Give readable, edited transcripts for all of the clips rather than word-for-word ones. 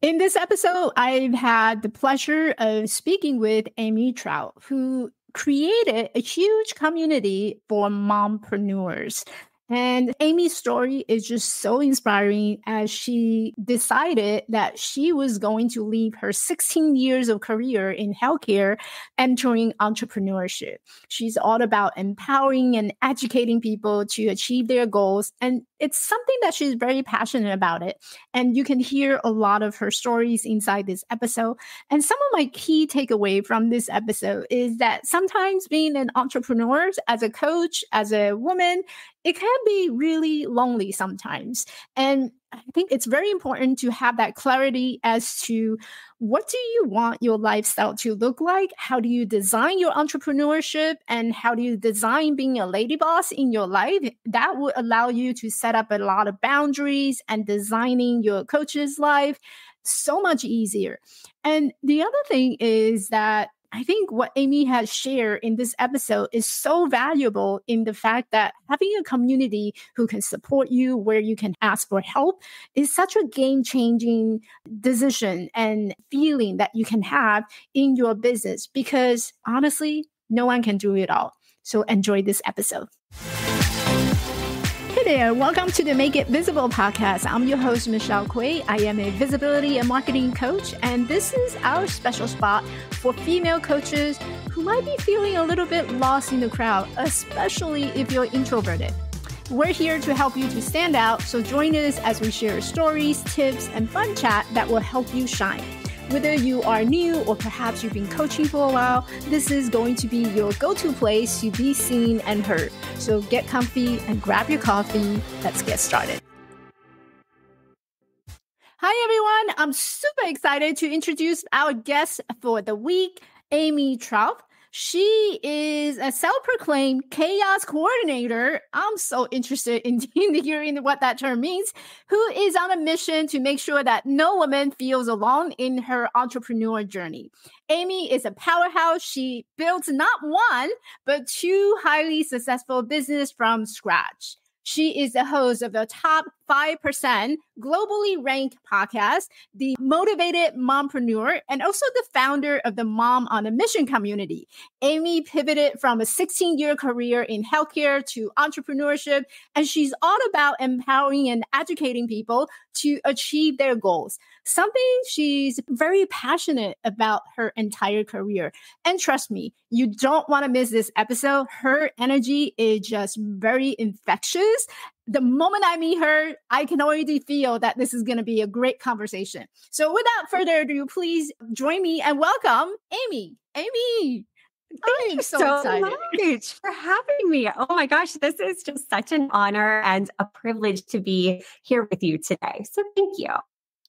In this episode, I've had the pleasure of speaking with Amy Trough, who created a huge community for mompreneurs. And Amy's story is just so inspiring as she decided that she was going to leave her 16 years of career in healthcare, entering entrepreneurship. She's all about empowering and educating people to achieve their goals. And it's something that she's very passionate about it. And you can hear a lot of her stories inside this episode. And some of my key takeaway from this episode is that sometimes being an entrepreneur, as a coach, as a woman, it can be really lonely sometimes. And I think it's very important to have that clarity as to what do you want your lifestyle to look like? How do you design your entrepreneurship? And how do you design being a lady boss in your life? That would allow you to set up a lot of boundaries and designing your coach's life so much easier. And the other thing is that I think what Amy has shared in this episode is so valuable in the fact that having a community who can support you, where you can ask for help, is such a game-changing decision and feeling that you can have in your business because honestly, no one can do it all. So enjoy this episode. Hey there, welcome to the Make It Visible podcast. I'm your host, Michelle Kuei. I am a visibility and marketing coach, and this is our special spot for female coaches who might be feeling a little bit lost in the crowd, especially if you're introverted. We're here to help you to stand out, so join us as we share stories, tips, and fun chat that will help you shine. Whether you are new or perhaps you've been coaching for a while, this is going to be your go-to place to be seen and heard. So get comfy and grab your coffee. Let's get started. Hi, everyone. I'm super excited to introduce our guest for the week, Amy Trough. She is a self-proclaimed chaos coordinator. I'm so interested in hearing what that term means, who is on a mission to make sure that no woman feels alone in her entrepreneur journey. Amy is a powerhouse. She built not one, but two highly successful businesses from scratch. She is the host of the top 5% globally ranked podcast, The Motivated Mompreneur, and also the founder of the Mom on a Mission community. Amy pivoted from a 16-year career in healthcare to entrepreneurship, and she's all about empowering and educating people to achieve their goals, something she's very passionate about her entire career. And trust me, you don't want to miss this episode. Her energy is just very infectious. The moment I meet her, I can already feel that this is going to be a great conversation. So without further ado, please join me and welcome Amy. Amy, Thank you so much for having me. Oh my gosh, this is just such an honor and a privilege to be here with you today. So thank you.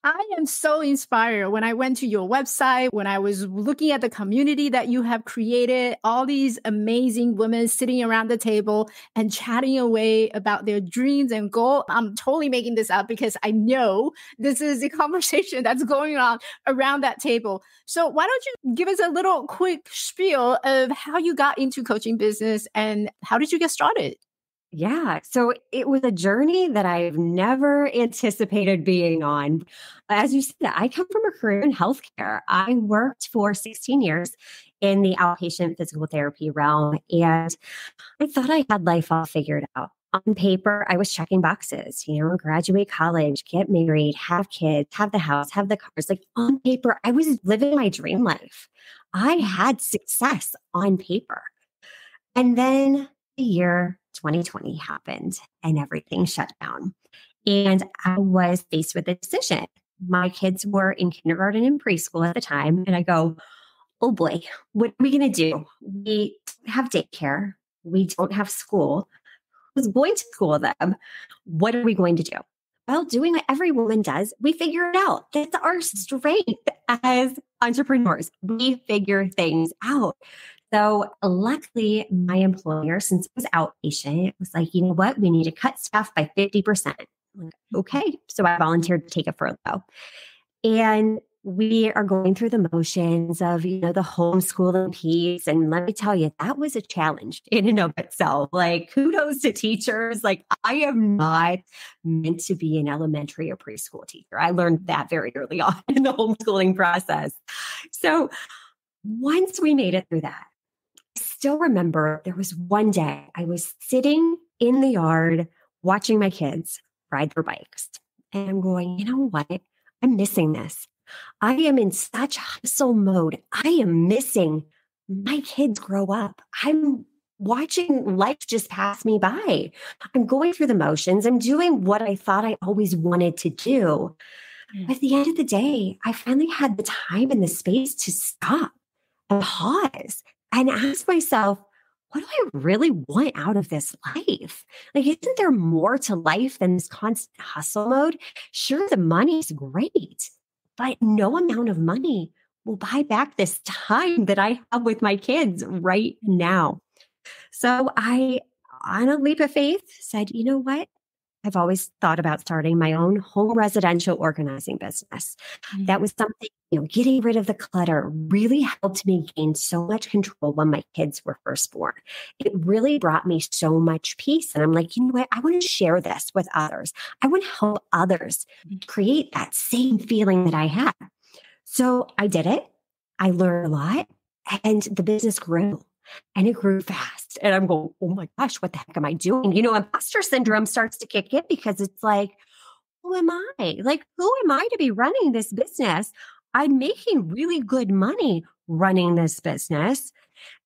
I am so inspired when I went to your website, when I was looking at the community that you have created, all these amazing women sitting around the table and chatting away about their dreams and goals. I'm totally making this up because I know this is a conversation that's going on around that table. So why don't you give us a little quick spiel of how you got into coaching business and how did you get started? Yeah. So it was a journey that I've never anticipated being on. As you said, I come from a career in healthcare. I worked for 16 years in the outpatient physical therapy realm, and I thought I had life all figured out. On paper, I was checking boxes, graduate college, get married, have kids, have the house, have the cars. Like on paper, I was living my dream life. I had success on paper. And then the year 2020 happened and everything shut down. And I was faced with a decision. My kids were in kindergarten and preschool at the time. And I go, oh boy, what are we going to do? We don't have daycare. We don't have school. Who's going to school them? What are we going to do? Well, doing what every woman does, we figure it out. That's our strength as entrepreneurs. We figure things out. So luckily, my employer, since it was outpatient, was like, you know what? We need to cut staff by 50%. I'm like, okay. So I volunteered to take a furlough. And we are going through the motions of, the homeschooling piece. And let me tell you, that was a challenge in and of itself. Like, kudos to teachers. Like, I am not meant to be an elementary or preschool teacher. I learned that very early on in the homeschooling process. So once we made it through that, I still remember there was one day I was sitting in the yard watching my kids ride their bikes. And I'm going, you know what? I'm missing this. I am in such hustle mode. I am missing my kids grow up. I'm watching life just pass me by. I'm going through the motions. I'm doing what I thought I always wanted to do. But at the end of the day, I finally had the time and the space to stop and pause and ask myself, what do I really want out of this life? Like, isn't there more to life than this constant hustle mode? Sure, the money's great, but no amount of money will buy back this time that I have with my kids right now. So I, on a leap of faith, said, you know what? I've always thought about starting my own home residential organizing business. That was something, getting rid of the clutter really helped me gain so much control when my kids were first born. It really brought me so much peace. And I'm like, you know what? I want to share this with others. I want to help others create that same feeling that I had. So I did it. I learned a lot and the business grew. And it grew fast. And I'm going, oh my gosh, what the heck am I doing? Imposter syndrome starts to kick in because it's like, who am I? Like, who am I to be running this business? I'm making really good money running this business.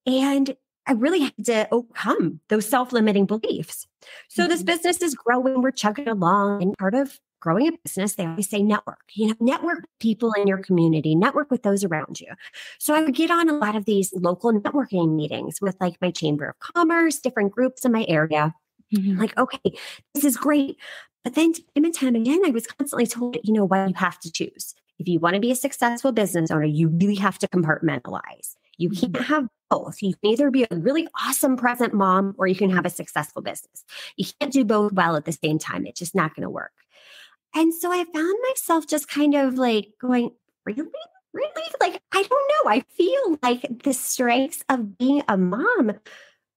And I really had to overcome those self-limiting beliefs. So this business is growing. We're chugging along. And part of growing a business, they always say network, network with people in your community, network with those around you. So I would get on a lot of these local networking meetings with like my chamber of commerce, different groups in my area. Like, okay, this is great. But then time and time again, I was constantly told, what you have to choose. If you want to be a successful business owner, you really have to compartmentalize. You can't have both. You can either be a really awesome present mom or you can have a successful business. You can't do both well at the same time. It's just not going to work. And so I found myself just kind of like going, really? Like, I don't know. I feel like the strengths of being a mom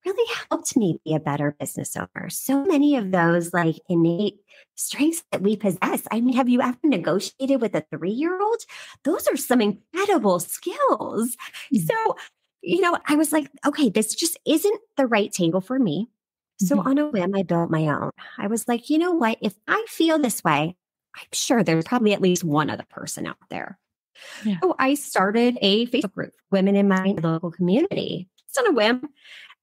really helped me be a better business owner. So many of those like innate strengths that we possess. I mean, have you ever negotiated with a 3-year-old? Those are some incredible skills. So, I was like, okay, this just isn't the right table for me. So on a whim, I built my own. I was like, you know what? If I feel this way, I'm sure there's probably at least one other person out there. Yeah. So I started a Facebook group, Women in My Local Community, just on a whim.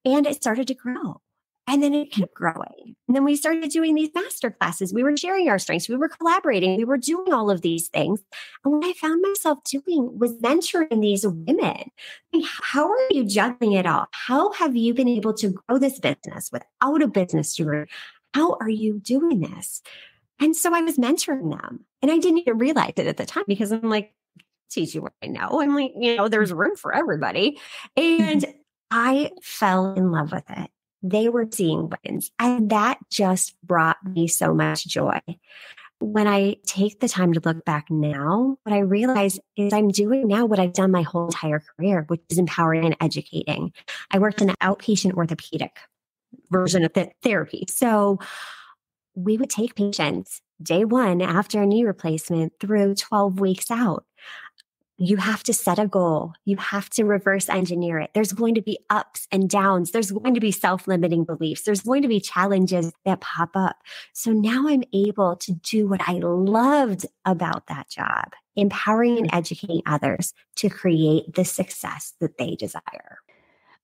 And it started to grow. And then it kept growing. And then we started doing these master classes. We were sharing our strengths. We were collaborating. We were doing all of these things. And what I found myself doing was mentoring these women. Like, how are you juggling it all? How have you been able to grow this business without a business steward? How are you doing this? And so I was mentoring them. And I didn't even realize it at the time because I'm like, teach you what I know. I'm like, there's room for everybody. And I fell in love with it. They were seeing wins. And that just brought me so much joy. When I take the time to look back now, what I realize is I'm doing now what I've done my whole entire career, which is empowering and educating. I worked in an outpatient orthopedic version of the therapy. So we would take patients day one after a knee replacement through 12 weeks out. You have to set a goal. You have to reverse engineer it. There's going to be ups and downs. There's going to be self-limiting beliefs. There's going to be challenges that pop up. So now I'm able to do what I loved about that job, empowering and educating others to create the success that they desire.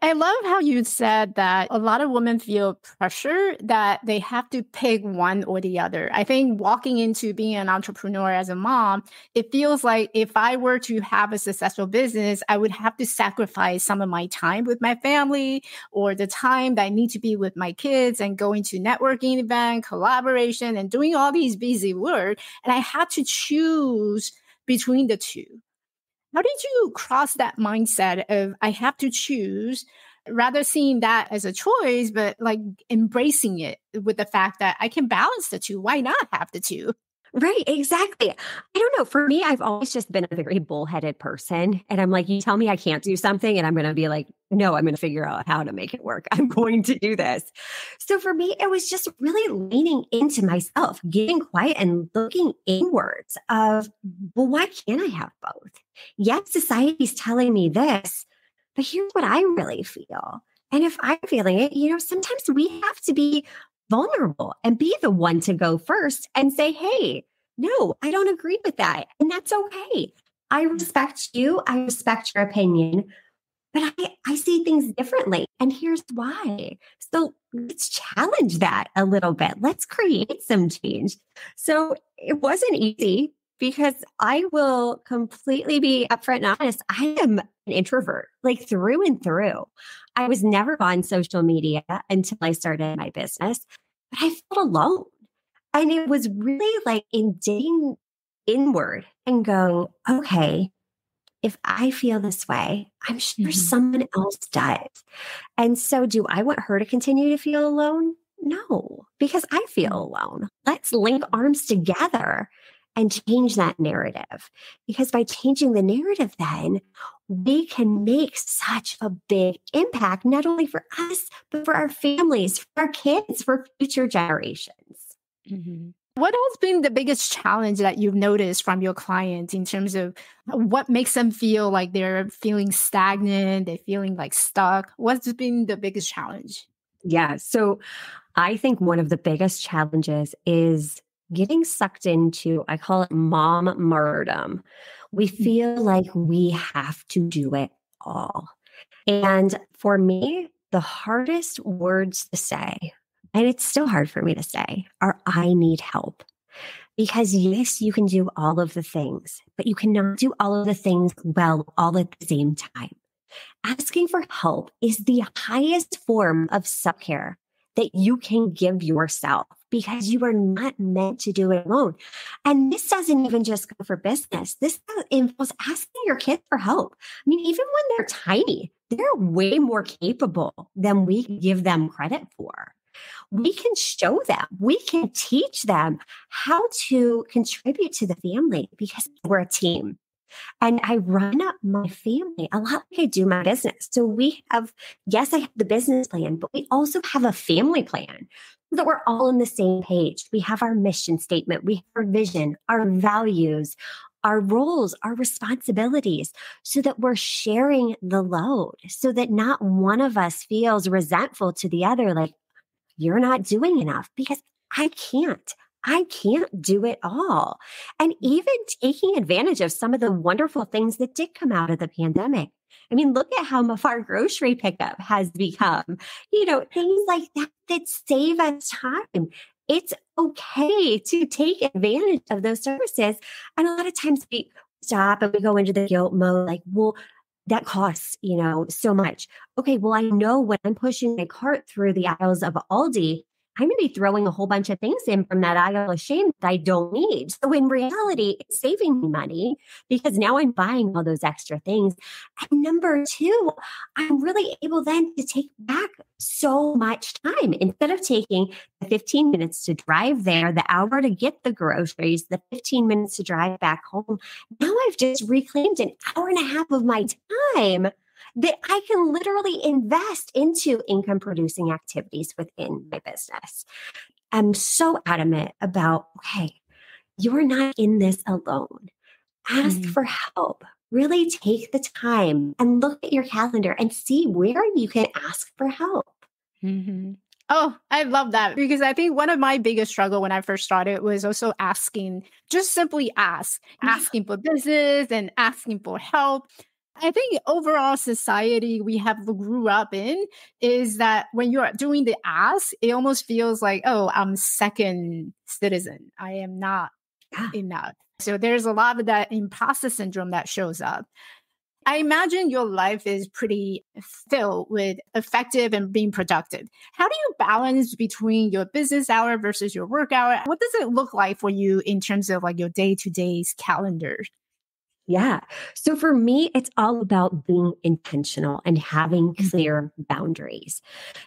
I love how you said that a lot of women feel pressure that they have to pick one or the other. I think walking into being an entrepreneur as a mom, it feels like if I were to have a successful business, I would have to sacrifice some of my time with my family or the time that I need to be with my kids and going to networking event, collaboration, and doing all these busy work. And I had to choose between the two. How did you cross that mindset of I have to choose, rather seeing that as a choice, but like embracing it with the fact that I can balance the two? Why not have the two? Right, exactly. I don't know. For me, I've always just been a very bullheaded person. And I'm like, you tell me I can't do something, and I'm going to be like, no, I'm going to figure out how to make it work. I'm going to do this. So for me, it was just really leaning into myself, getting quiet and looking inwards of, well, why can't I have both? Yes, society's telling me this, but here's what I really feel. And if I'm feeling it, sometimes we have to be vulnerable and be the one to go first and say, hey, no, I don't agree with that. And that's okay. I respect you. I respect your opinion, but I see things differently. And here's why. So let's challenge that a little bit. Let's create some change. So it wasn't easy because I will completely be upfront and honest. I am an introvert, like through and through. I was never on social media until I started my business, but I felt alone. And it was really like in digging inward and going, okay, if I feel this way, I'm sure someone else does. And so do I want her to continue to feel alone? No, because I feel alone. Let's link arms together and change that narrative. Because by changing the narrative, then we can make such a big impact, not only for us, but for our families, for our kids, for future generations. What has been the biggest challenge that you've noticed from your clients in terms of what makes them feel like they're feeling stagnant, they're feeling like stuck? What's been the biggest challenge? Yeah. So I think one of the biggest challenges is getting sucked into, I call it mom martyrdom. We feel like we have to do it all. And for me, the hardest words to say, and it's still hard for me to say, are I need help. Because yes, you can do all of the things, but you cannot do all of the things well all at the same time. Asking for help is the highest form of self-care that you can give yourself because you are not meant to do it alone. And this doesn't even just go for business. This involves asking your kids for help. I mean, even when they're tiny, they're way more capable than we give them credit for. We can show them, we can teach them how to contribute to the family because we're a team. And I run up my family a lot like I do my business. So we have, yes, I have the business plan, but we also have a family plan so that we're all on the same page. We have our mission statement, we have our vision, our values, our roles, our responsibilities, so that we're sharing the load, so that not one of us feels resentful to the other, like, you're not doing enough, because I can't. I can't do it all. And even taking advantage of some of the wonderful things that did come out of the pandemic. I mean, look at how much our grocery pickup has become, things like that that save us time. It's okay to take advantage of those services. And a lot of times we stop and we go into the guilt mode, like, well, that costs, so much. Okay, well, I know when I'm pushing my cart through the aisles of Aldi, I'm going to be throwing a whole bunch of things in from that aisle of shame that I don't need. So in reality, it's saving me money because now I'm buying all those extra things. And number two, I'm really able then to take back so much time. Instead of taking the 15 minutes to drive there, the hour to get the groceries, the 15 minutes to drive back home, now I've just reclaimed an hour and a half of my time that I can literally invest into income producing activities within my business. I'm so adamant about, okay, you're not in this alone. Ask for help. Really take the time and look at your calendar and see where you can ask for help. Oh, I love that, because I think one of my biggest struggle when I first started was also asking, just simply asking for business and asking for help. I think overall society we have grew up in is that when you're doing the ask, it almost feels like, oh, I'm second citizen. I am not enough. So there's a lot of that imposter syndrome that shows up. I imagine your life is pretty filled with effective and being productive. How do you balance between your business hour versus your work hour? What does it look like for you in terms of like your day-to-day calendar? Yeah. So for me, it's all about being intentional and having clear boundaries,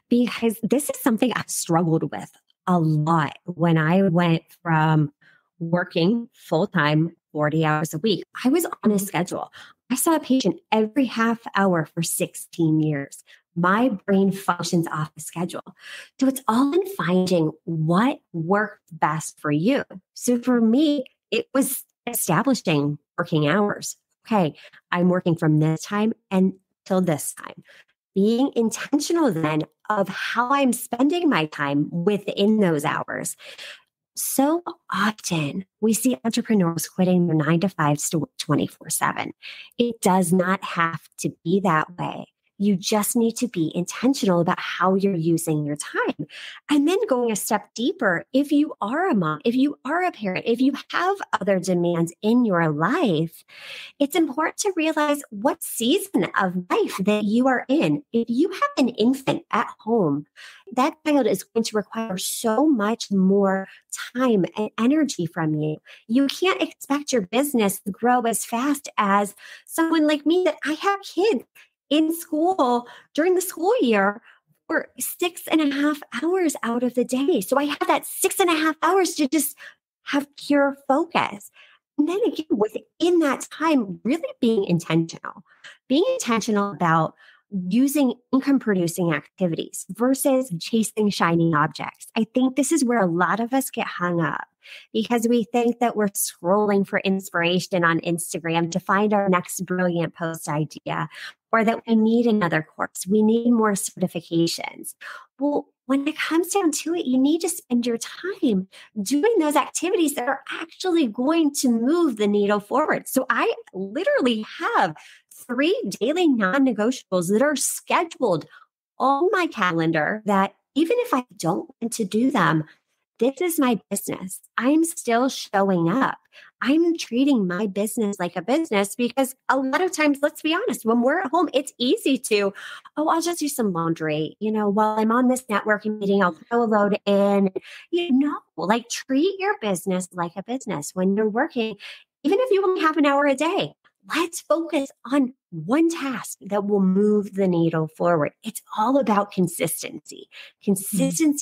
because this is something I've struggled with a lot when I went from working full time, 40 hours a week. I was on a schedule. I saw a patient every half hour for 16 years. My brain functions off the schedule. So it's all in finding what worked best for you. So for me, it was establishing working hours. Okay, I'm working from this time until this time. Being intentional then of how I'm spending my time within those hours. So often we see entrepreneurs quitting their 9 to 5s to work 24/7. It does not have to be that way. You just need to be intentional about how you're using your time. And then going a step deeper, if you are a mom, if you are a parent, if you have other demands in your life, it's important to realize what season of life that you are in. If you have an infant at home, that child is going to require so much more time and energy from you. You can't expect your business to grow as fast as someone like me that I have kids in school during the school year for 6.5 hours out of the day. So I have that 6.5 hours to just have pure focus. And then again, within that time, really being intentional about using income producing activities versus chasing shiny objects. I think this is where a lot of us get hung up because we think that we're scrolling for inspiration on Instagram to find our next brilliant post idea, or that we need another course, we need more certifications. Well, when it comes down to it, you need to spend your time doing those activities that are actually going to move the needle forward. So I literally have 3 daily non-negotiables that are scheduled on my calendar that even if I don't want to do them, this is my business. I'm still showing up. I'm treating my business like a business because a lot of times, let's be honest, when we're at home, it's easy to, I'll just do some laundry. While I'm on this networking meeting, I'll throw a load in. Like treat your business like a business when you're working, even if you only have an hour a day. Let's focus on one task that will move the needle forward. It's all about consistency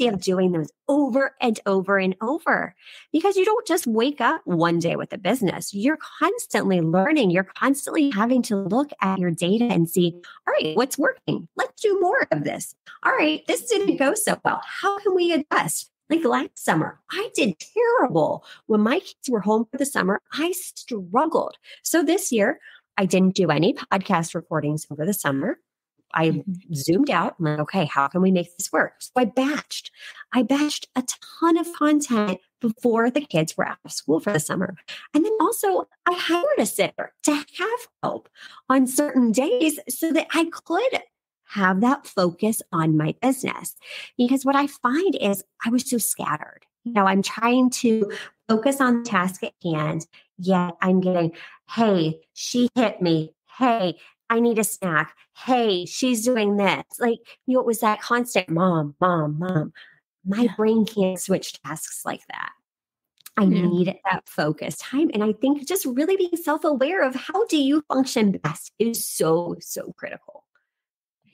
of doing those over and over and over, because you don't just wake up one day with a business. You're constantly learning. You're constantly having to look at your data and see, all right, what's working? Let's do more of this. All right, this didn't go so well. How can we adjust? Like last summer, I did terrible. When my kids were home for the summer, I struggled. So this year, I didn't do any podcast recordings over the summer. I zoomed out. I'm like, okay, how can we make this work? So I batched a ton of content before the kids were out of school for the summer. And then also I hired a sitter to have help on certain days so that I could have that focus on my business. Because what I find is I was so scattered. I'm trying to focus on the task at hand, yet I'm getting, hey, she hit me. Hey, I need a snack. Hey, she's doing this. It was that constant mom. My brain can't switch tasks like that. I need that focus time. And I think just really being self-aware of how do you function best is so, so critical.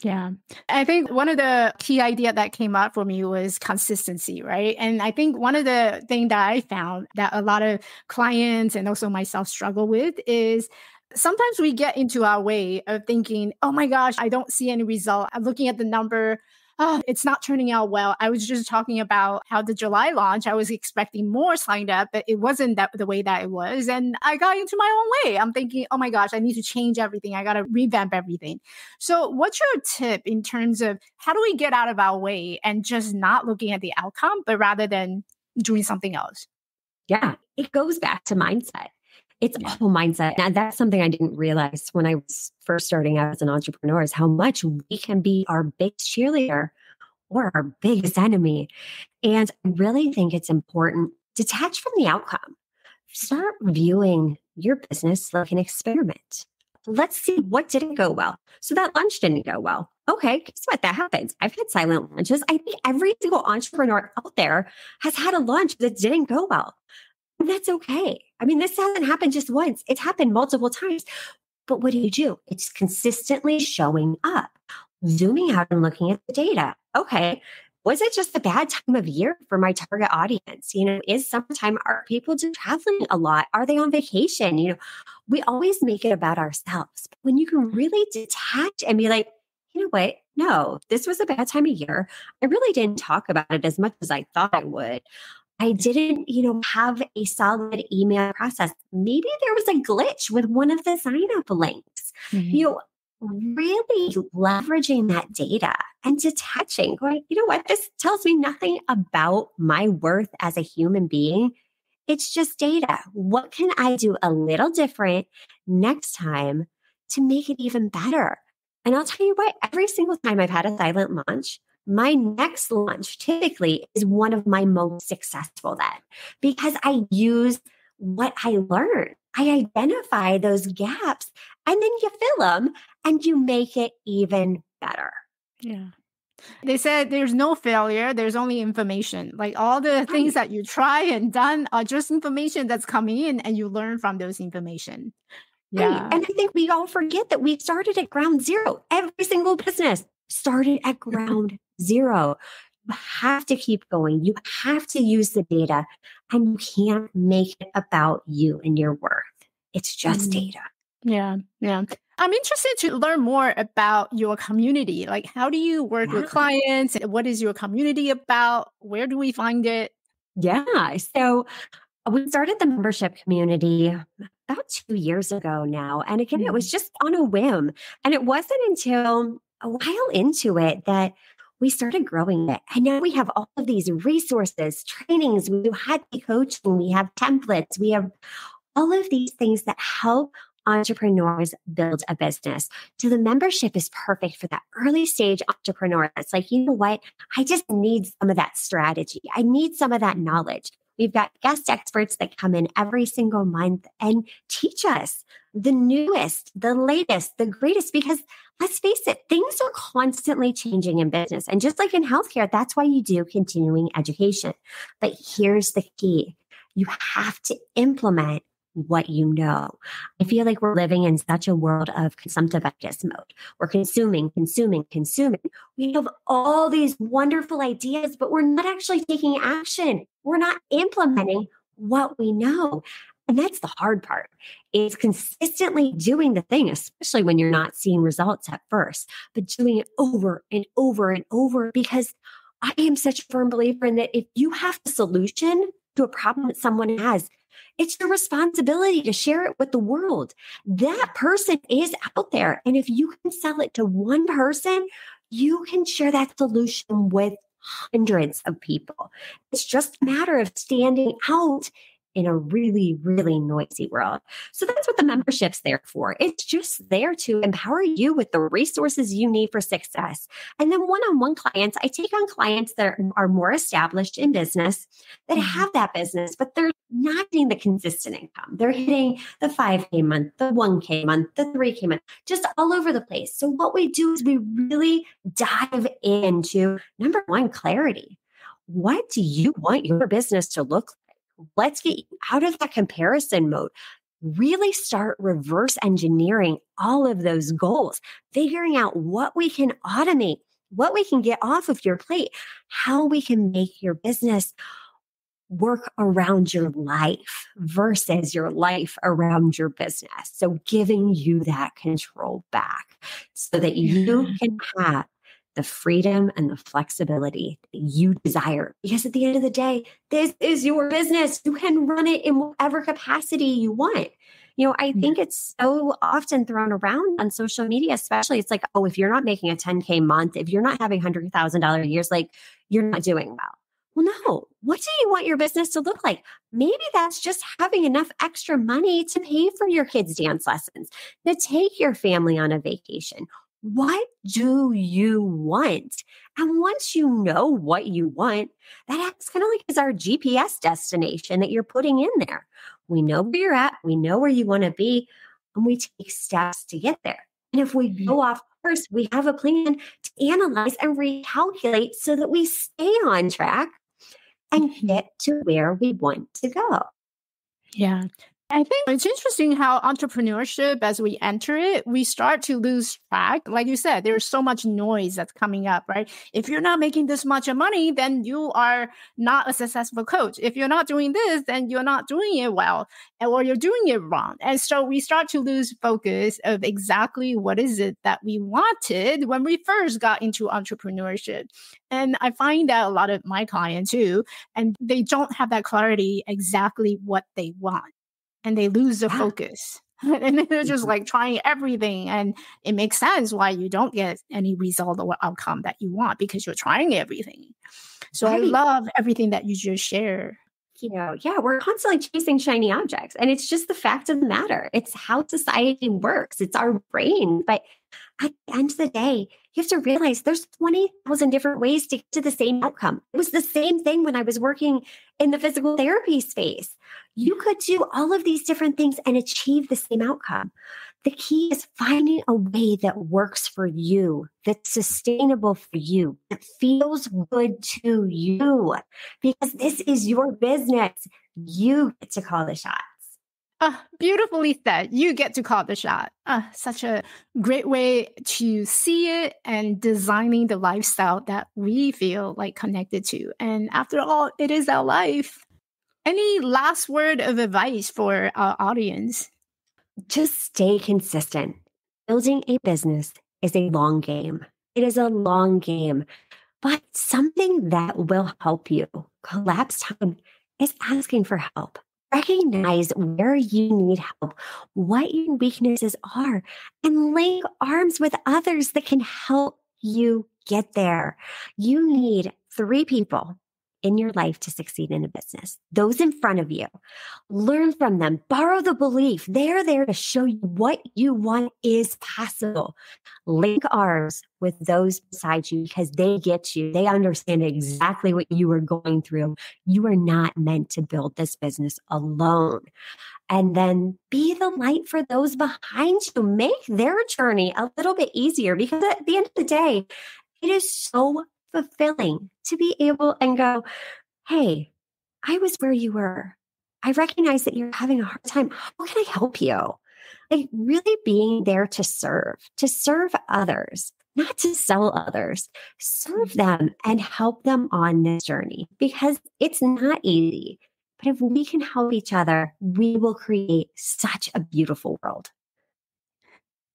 Yeah. I think one of the key idea that came up for me was consistency, right? And I think one of the things that I found that a lot of clients and also myself struggle with is sometimes we get into our way of thinking, oh my gosh, I don't see any result. I'm looking at the number. Oh, it's not turning out well. I was just talking about how the July launch, I was expecting more signed up, but it wasn't the way that it was. And I got into my own way. I'm thinking, oh my gosh, I need to change everything. I got to revamp everything. So what's your tip in terms of how do we get out of our way and just not looking at the outcome, but rather than doing something else? Yeah, it goes back to mindset. It's all mindset. Now, that's something I didn't realize when I was first starting out as an entrepreneur is how much we can be our biggest cheerleader or our biggest enemy. And I really think it's important to detach from the outcome. Start viewing your business like an experiment. Let's see what didn't go well. So that lunch didn't go well. Okay, guess what? That happens. I've had silent lunches. I think every single entrepreneur out there has had a lunch that didn't go well. And that's okay. I mean, this hasn't happened just once. It's happened multiple times. But what do? It's consistently showing up, zooming out and looking at the data. Okay, Was it just a bad time of year for my target audience? Is summertime, are people just traveling a lot? Are they on vacation? We always make it about ourselves. But when you can really detach and be like, you know what? No, this was a bad time of year. I really didn't talk about it as much as I thought I would. I didn't, have a solid email process. Maybe there was a glitch with one of the sign up links. Mhm. Really leveraging that data and detaching, going, you know what? This tells me nothing about my worth as a human being. It's just data. What can I do a little different next time to make it even better? And I'll tell you what, every single time I've had a silent launch, my next launch typically is one of my most successful then because I use what I learned. I identify those gaps and then you fill them and you make it even better. Yeah. They said there's no failure, there's only information. Like all the things Right. that you try and done are just information that's coming in and you learn from those information. Right. Yeah. And I think we all forget that we started at ground zero. Every single business started at ground zero. You have to keep going. You have to use the data and you can't make it about you and your worth. It's just Mhm. data. Yeah. Yeah. I'm interested to learn more about your community. Like, how do you work with Yeah. clients? What is your community about? Where do we find it? Yeah. So we started the membership community about 2 years ago now. And again, it was Mhm. just on a whim. And it wasn't until a while into it that we started growing it. And now we have all of these resources, trainings, we do happy coaching, we have templates, we have all of these things that help entrepreneurs build a business. So the membership is perfect for that early stage entrepreneur. It's like, you know what? I just need some of that strategy. I need some of that knowledge. We've got guest experts that come in every single month and teach us the newest, the latest, the greatest, because let's face it, things are constantly changing in business. And just like in healthcare, that's why you do continuing education. But here's the key. You have to implement what you know. I feel like we're living in such a world of consumptivitis mode. We're consuming, consuming, consuming. We have all these wonderful ideas, but we're not actually taking action. We're not implementing what we know. And that's the hard part is consistently doing the thing, especially when you're not seeing results at first, but doing it over and over and over because I am such a firm believer in that if you have the solution to a problem that someone has, it's your responsibility to share it with the world. That person is out there. And if you can sell it to one person, you can share that solution with hundreds of people. It's just a matter of standing out in a really, really noisy world. So that's what the membership's there for. It's just there to empower you with the resources you need for success. And then one-on-one clients, I take on clients that are more established in business that Mhm. have that business, but they're not getting the consistent income. They're hitting the 5K month, the 1K month, the 3K month, just all over the place. So what we do is we really dive into number one, clarity. What do you want your business to look like? Let's get out of that comparison mode. Really start reverse engineering all of those goals, figuring out what we can automate, what we can get off of your plate, how we can make your business work around your life versus your life around your business. So giving you that control back so that you Yeah. can have the freedom and the flexibility that you desire. Because at the end of the day, this is your business. You can run it in whatever capacity you want. I Yeah. think it's so often thrown around on social media, especially. It's like, oh, if you're not making a 10K month, if you're not having $100,000 years, like you're not doing well. Well, no. What do you want your business to look like? Maybe that's just having enough extra money to pay for your kids' dance lessons, to take your family on a vacation. What do you want? And once you know what you want, that acts kind of like as our GPS destination that you're putting in there. We know where you're at, we know where you want to be, and we take steps to get there. And if we Mhm. go off course, we have a plan to analyze and recalculate so that we stay on track and Mhm. get to where we want to go. Yeah. I think it's interesting how entrepreneurship, as we enter it, we start to lose track. Like you said, there's so much noise that's coming up, right? If you're not making this much of money, then you are not a successful coach. If you're not doing this, then you're not doing it well, or you're doing it wrong. And so we start to lose focus of exactly what is it that we wanted when we first got into entrepreneurship. And I find that a lot of my clients too, and they don't have that clarity exactly what they want. And they lose the focus. And they're just like trying everything. And it makes sense why you don't get any result or outcome that you want because you're trying everything. So I love everything that you just shared. We're constantly chasing shiny objects. And it's just the fact of the matter. It's how society works. It's our brain. But at the end of the day, you have to realize there's 20,000 different ways to get to the same outcome. It was the same thing when I was working in the physical therapy space. You could do all of these different things and achieve the same outcome. The key is finding a way that works for you, that's sustainable for you, that feels good to you, because this is your business. You get to call the shots. Beautifully said. You get to call the shot. Such a great way to see it and designing the lifestyle that we feel like connected to. And after all, it is our life. Any last word of advice for our audience? Just stay consistent. Building a business is a long game. It is a long game, but something that will help you collapse time is asking for help. Recognize where you need help, what your weaknesses are, and link arms with others that can help you get there. You need 3 people in your life to succeed in a business. Those in front of you. Learn from them. Borrow the belief. They're there to show you what you want is possible. Link arms with those beside you because they get you. They understand exactly what you are going through. You are not meant to build this business alone. And then be the light for those behind you. Make their journey a little bit easier because at the end of the day, it is so fulfilling to be able and go, hey, I was where you were. I recognize that you're having a hard time. How can I help you? Like really being there to serve others, not to sell others, serve them and help them on this journey because it's not easy. But if we can help each other, we will create such a beautiful world.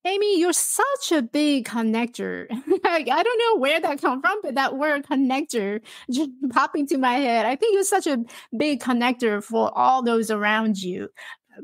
Amy, you're such a big connector. I don't know where that comes from, but that word connector just popped into my head. I think you're such a big connector for all those around you.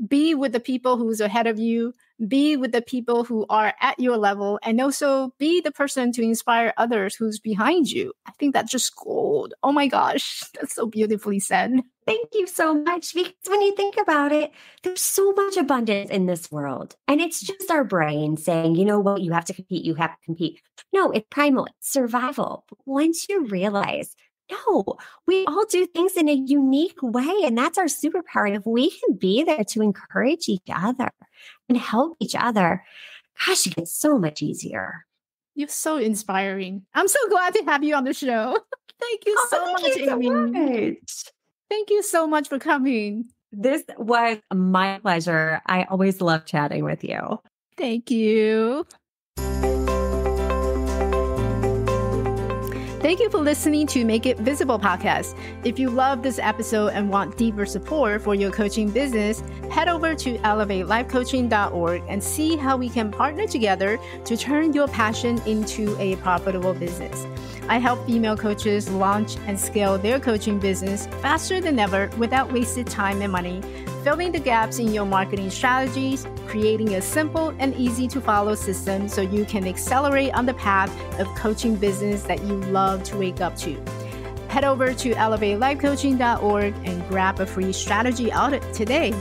Be with the people who's ahead of you, be with the people who are at your level, and also be the person to inspire others who's behind you. I think that's just gold. Oh my gosh, that's so beautifully said. Thank you so much. Because when you think about it, there's so much abundance in this world. And it's just our brain saying, you know what, you have to compete, you have to compete. No, it's primal, it's survival. But once you realize, no, we all do things in a unique way. And that's our superpower. If we can be there to encourage each other and help each other, gosh, it gets so much easier. You're so inspiring. I'm so glad to have you on the show. Thank you so much, Amy. Thank you so much for coming. This was my pleasure. I always love chatting with you. Thank you. Thank you for listening to Make It Visible podcast. If you love this episode and want deeper support for your coaching business, head over to elevatelifecoaching.org and see how we can partner together to turn your passion into a profitable business. I help female coaches launch and scale their coaching business faster than ever without wasted time and money, filling the gaps in your marketing strategies, creating a simple and easy to follow system so you can accelerate on the path of coaching business that you love to wake up to. Head over to elevatelifecoaching.org and grab a free strategy audit today.